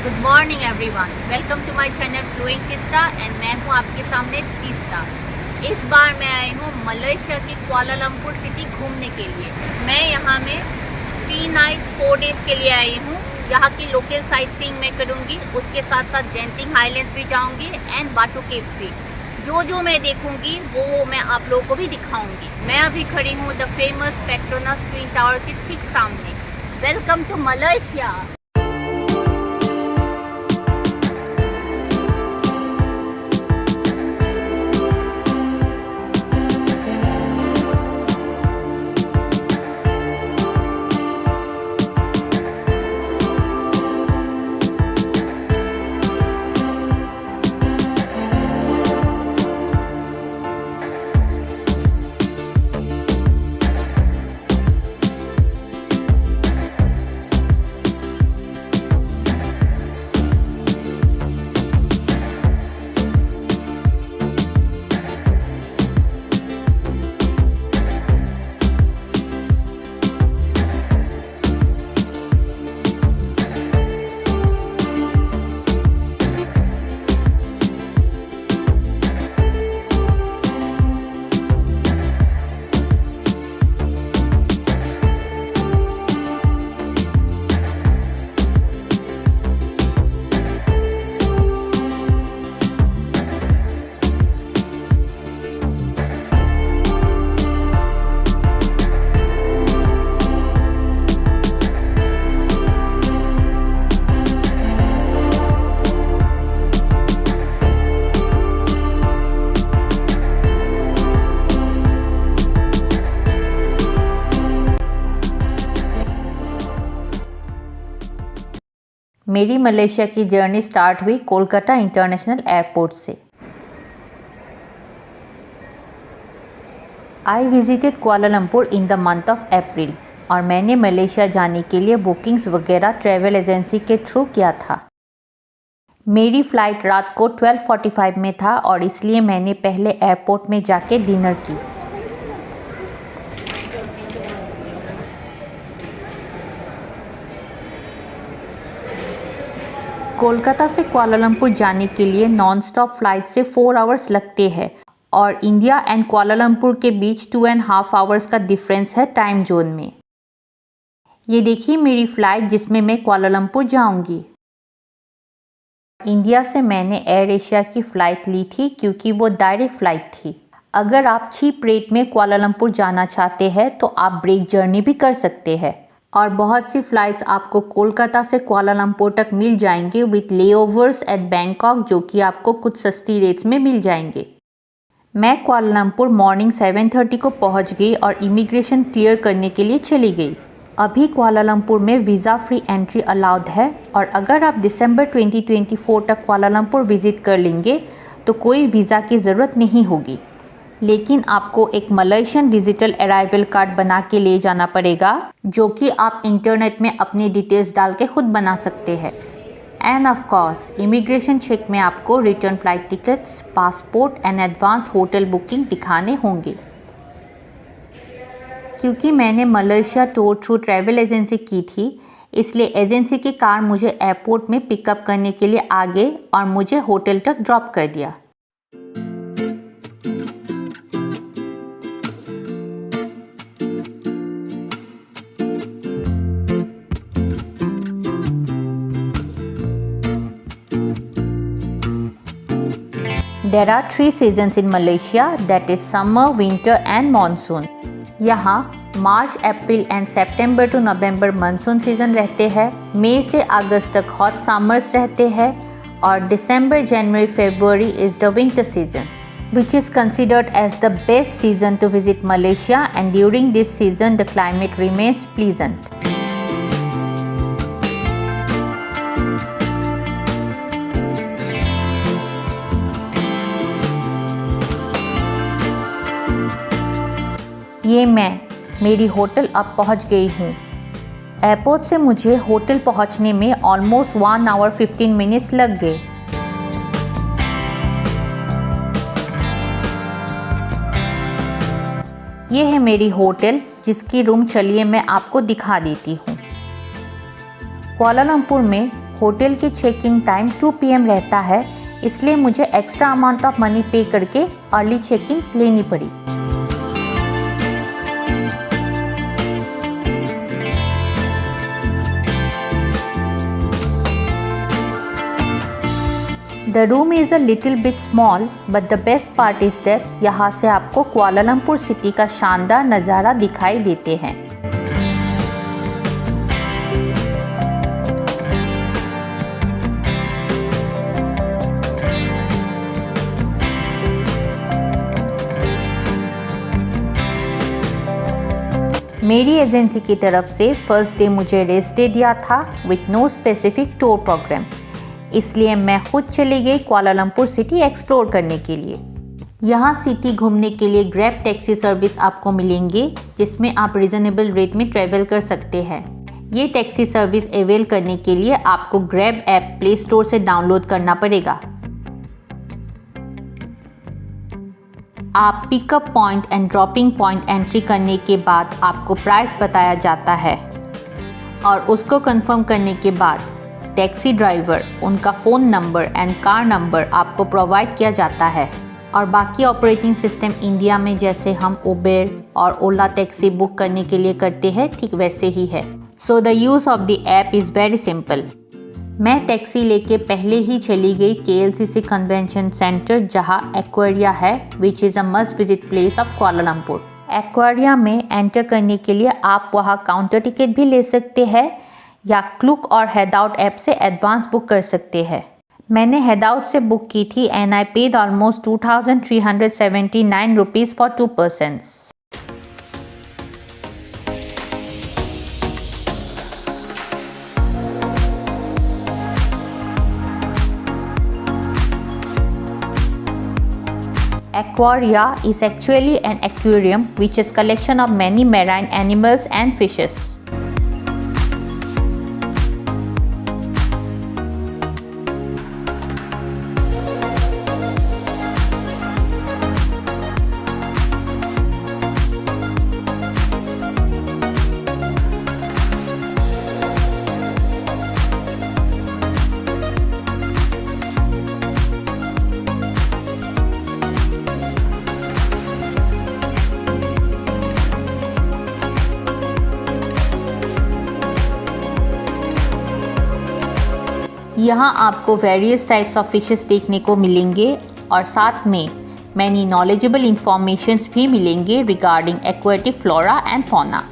Good morning everyone, welcome to my channel flowing Teesta and मैं हूं आपके सामने टिस्टा। इस बार मैं आई हूं मलेशिया की कुआलालंपुर सिटी घूमने के लिए। मैं यहां में 3 नाइट्स 4 डेज के लिए आई हूं। यहां की लोकल साइट सीइंग मैं करूंगी, उसके साथ साथ जेंटिंग हाईलैंड्स भी जाऊंगी एंड बाटू केव्स भी। जो मैं देखूंगी वो मैं आप लोगों को भी दिखाऊंगी। मैं अभी खड़ी हूँ the famous Petronas twin tower के ठीक सामने। Welcome to Malaysia. मेरी मलेशिया की जर्नी स्टार्ट हुई कोलकाता इंटरनेशनल एयरपोर्ट से। I visited Kuala Lumpur in the month of April और मैंने मलेशिया जाने के लिए बुकिंग्स वगैरह ट्रैवल एजेंसी के थ्रू किया था। मेरी फ़्लाइट रात को 12:45 में था और इसलिए मैंने पहले एयरपोर्ट में जाके डिनर की। कोलकाता से कुआलालंपुर जाने के लिए नॉन स्टॉप फ्लाइट से 4 आवर्स लगते हैं और इंडिया एंड कुआलालंपुर के बीच 2.5 आवर्स का डिफरेंस है टाइम जोन में। ये देखिए मेरी फ़्लाइट जिसमें मैं कुआलालंपुर जाऊंगी। इंडिया से मैंने एयर एशिया की फ़्लाइट ली थी क्योंकि वो डायरेक्ट फ़्लाइट थी। अगर आप चीप रेट में कुआलालंपुर जाना चाहते हैं तो आप ब्रेक जर्नी भी कर सकते हैं और बहुत सी फ़्लाइट्स आपको कोलकाता से कुआलालंपुर तक मिल जाएंगे विथ लेओवर्स एट बैंकॉक, जो कि आपको कुछ सस्ती रेट्स में मिल जाएंगे। मैं कुआलालंपुर मॉर्निंग 7:30 को पहुंच गई और इमिग्रेशन क्लियर करने के लिए चली गई। अभी कुआलालंपुर में वीज़ा फ्री एंट्री अलाउड है और अगर आप दिसंबर 2024 तक कुआलालंपुर विज़िट कर लेंगे तो कोई वीज़ा की ज़रूरत नहीं होगी, लेकिन आपको एक मलेशियन डिजिटल अराइवल कार्ड बना के ले जाना पड़ेगा, जो कि आप इंटरनेट में अपनी डिटेल्स डाल के खुद बना सकते हैं। And of course immigration check में आपको return flight tickets, passport and advance hotel booking दिखाने होंगे। क्योंकि मैंने Malaysia tour through travel agency की थी, इसलिए एजेंसी की कार मुझे एयरपोर्ट में पिकअप करने के लिए आ गए और मुझे होटल तक ड्रॉप कर दिया। There are 3 seasons in Malaysia, that is summer, winter and monsoon. यहाँ March, April and September to November monsoon season रहते हैं, मई से अगस्त तक हॉट समर्स रहते हैं और December, January, February is the winter season, which is considered as the best season to visit Malaysia, and during this season the climate remains pleasant. ये मेरी hotel अब पहुंच गई हूँ। एयरपोर्ट से मुझे होटल पहुंचने में ऑलमोस्ट 1 आवर 15 मिनट्स लग गए। ये है मेरी होटल, जिसकी रूम चलिए मैं आपको दिखा देती हूँ। कुआलालंपुर में होटल की चेकिंग टाइम 2 PM रहता है, इसलिए मुझे एक्स्ट्रा अमाउंट ऑफ मनी पे करके अर्ली चेकिंग लेनी पड़ी। The room is a little bit small, but the best part is that यहाँ से आपको कुआलालंपुर सिटी का शानदार नज़ारा दिखाई देते हैं। मेरी एजेंसी की तरफ से फर्स्ट डे मुझे रेस्ट डे दिया था with no specific tour program, इसलिए मैं खुद चली गई कुआलालंपुर सिटी एक्सप्लोर करने के लिए। यहाँ सिटी घूमने के लिए ग्रैब टैक्सी सर्विस आपको मिलेंगे, जिसमें आप रिजनेबल रेट में ट्रैवल कर सकते हैं। ये टैक्सी सर्विस अवेल करने के लिए आपको ग्रैब ऐप प्ले स्टोर से डाउनलोड करना पड़ेगा। आप pickup point and dropping point entry करने के बाद आपको प्राइस बताया जाता है और उसको कंफर्म करने के बाद टैक्सी ड्राइवर उनका phone number and car number आपको प्रोवाइड किया जाता है। और बाकी ऑपरेटिंग सिस्टम इंडिया में जैसे हम उबेर और ओला टैक्सी बुक करने के लिए करते हैं, ठीक वैसे ही है। So the use of the app is very simple. मैं टैक्सी लेके पहले ही चली गई KLCC कन्वेंशन सेंटर, जहाँ एक्वेरिया है, which is a must visit place of Kuala Lumpur. Aquaria में एंटर करने के लिए आप वहाँ काउंटर टिकट भी ले सकते हैं या क्लूक और हेडआउट ऐप से एडवांस बुक कर सकते हैं। मैंने हेडआउट से बुक की थी and I paid almost 2379 rupees for 2 persons. Aquaria is actually an aquarium which is collection of many marine animals and fishes. यहाँ आपको वेरियस टाइप्स ऑफ फिशेस देखने को मिलेंगे और साथ में मैनी नॉलेजेबल इंफॉर्मेशंस भी मिलेंगे regarding aquatic flora and fauna.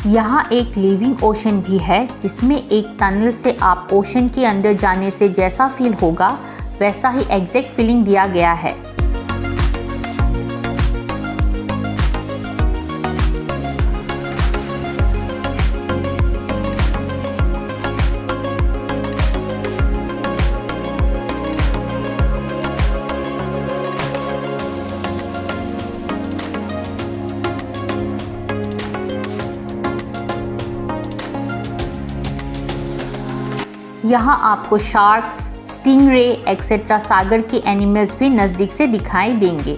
यहाँ एक लिविंग ओशन भी है, जिसमें एक टनल से आप ओशन के अंदर जाने से जैसा फील होगा वैसा ही एग्जैक्ट फीलिंग दिया गया है। यहाँ आपको शार्क्स, स्टिंगरे एक्सेट्रा सागर के एनिमल्स भी नज़दीक से दिखाई देंगे।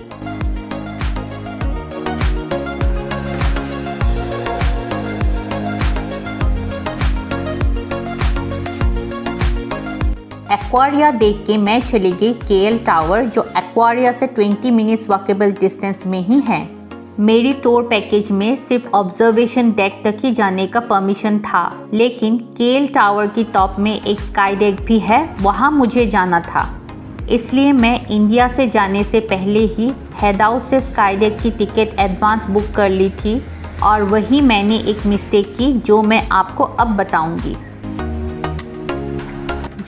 एक्वारिया देख के मैं चली गई KL टावर, जो एक्वारिया से 20 मिनट्स वॉकेबल डिस्टेंस में ही है। मेरी टूर पैकेज में सिर्फ ऑब्जर्वेशन डेक तक ही जाने का परमिशन था, लेकिन KL टावर की टॉप में एक स्काई डेक भी है, वहाँ मुझे जाना था। इसलिए मैं इंडिया से जाने से पहले ही हेड आउट से स्काई डेक की टिकट एडवांस बुक कर ली थी और वही मैंने एक मिस्टेक की जो मैं आपको अब बताऊंगी।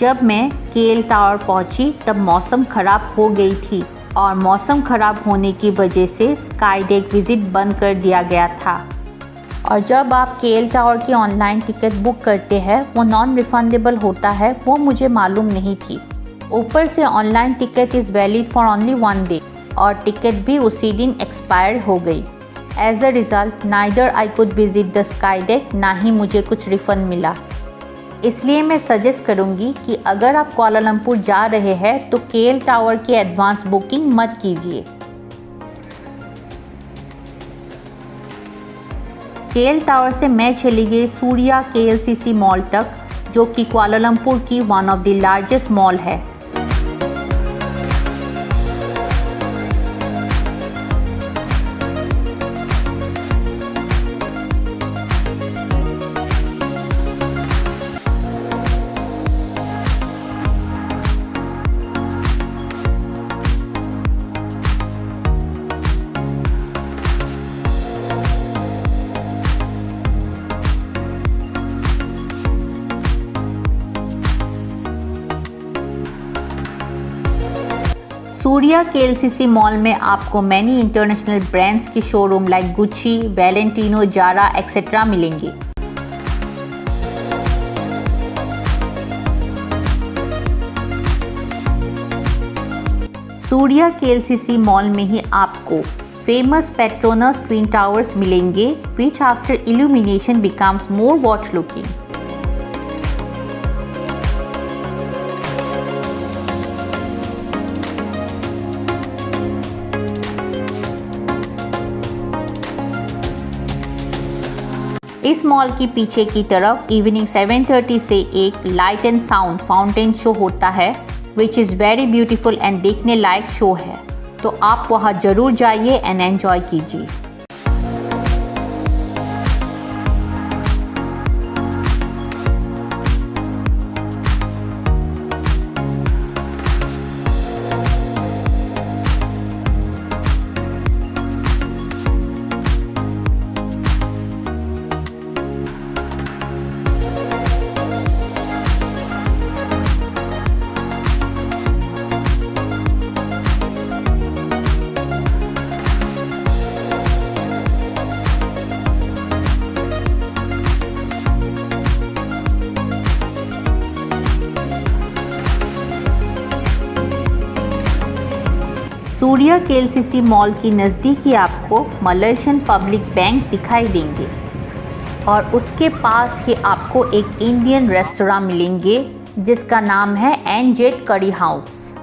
जब मैं केएल टावर पहुंची तब मौसम ख़राब हो गई थी और मौसम ख़राब होने की वजह से स्काई डेक विज़िट बंद कर दिया गया था। और जब आप केएल टावर की ऑनलाइन टिकट बुक करते हैं वो नॉन रिफंडेबल होता है, वो मुझे मालूम नहीं थी। ऊपर से online ticket is valid for only 1 day और टिकट भी उसी दिन एक्सपायर हो गई। As a result neither I could visit the sky deck, ना ही मुझे कुछ रिफ़ंड मिला। इसलिए मैं सजेस्ट करूंगी कि अगर आप कुआलालंपुर जा रहे हैं तो केएल टावर की एडवांस बुकिंग मत कीजिए। केएल टावर से मैं चली गई सूर्या केएलसीसी मॉल तक, जो कि कुआलालंपुर की one of the largest mall है। सूर्या केएलसीसी मॉल में आपको मैनी इंटरनेशनल ब्रांड्स की showroom like Gucci, Valentino, Zara etcetera मिलेंगे। सूर्या केएलसीसी मॉल में ही आपको फेमस पेट्रोनस ट्विन टावर्स मिलेंगे, which after illumination becomes more watch looking. इस mall की पीछे की तरफ इवनिंग 7:30 से एक light and sound fountain show होता है, which is very beautiful and देखने लायक शो है। तो आप वहाँ ज़रूर जाइए एंड एंजॉय कीजिए। सूर्या केएलसीसी मॉल की नज़दीकी आपको मलेशियन पब्लिक बैंक दिखाई देंगे और उसके पास ही आपको एक इंडियन रेस्टोरेंट मिलेंगे जिसका नाम है एनजेड करी हाउस।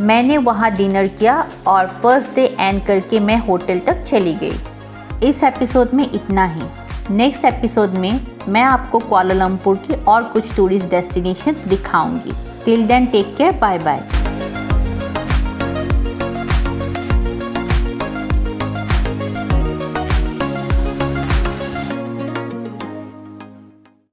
मैंने वहाँ डिनर किया और फर्स्ट डे एंड करके मैं होटल तक चली गई। इस एपिसोड में इतना ही। नेक्स्ट एपिसोड में मैं आपको कुआलालंपुर की और कुछ टूरिस्ट डेस्टिनेशंस दिखाऊंगी। Till then take care, bye bye.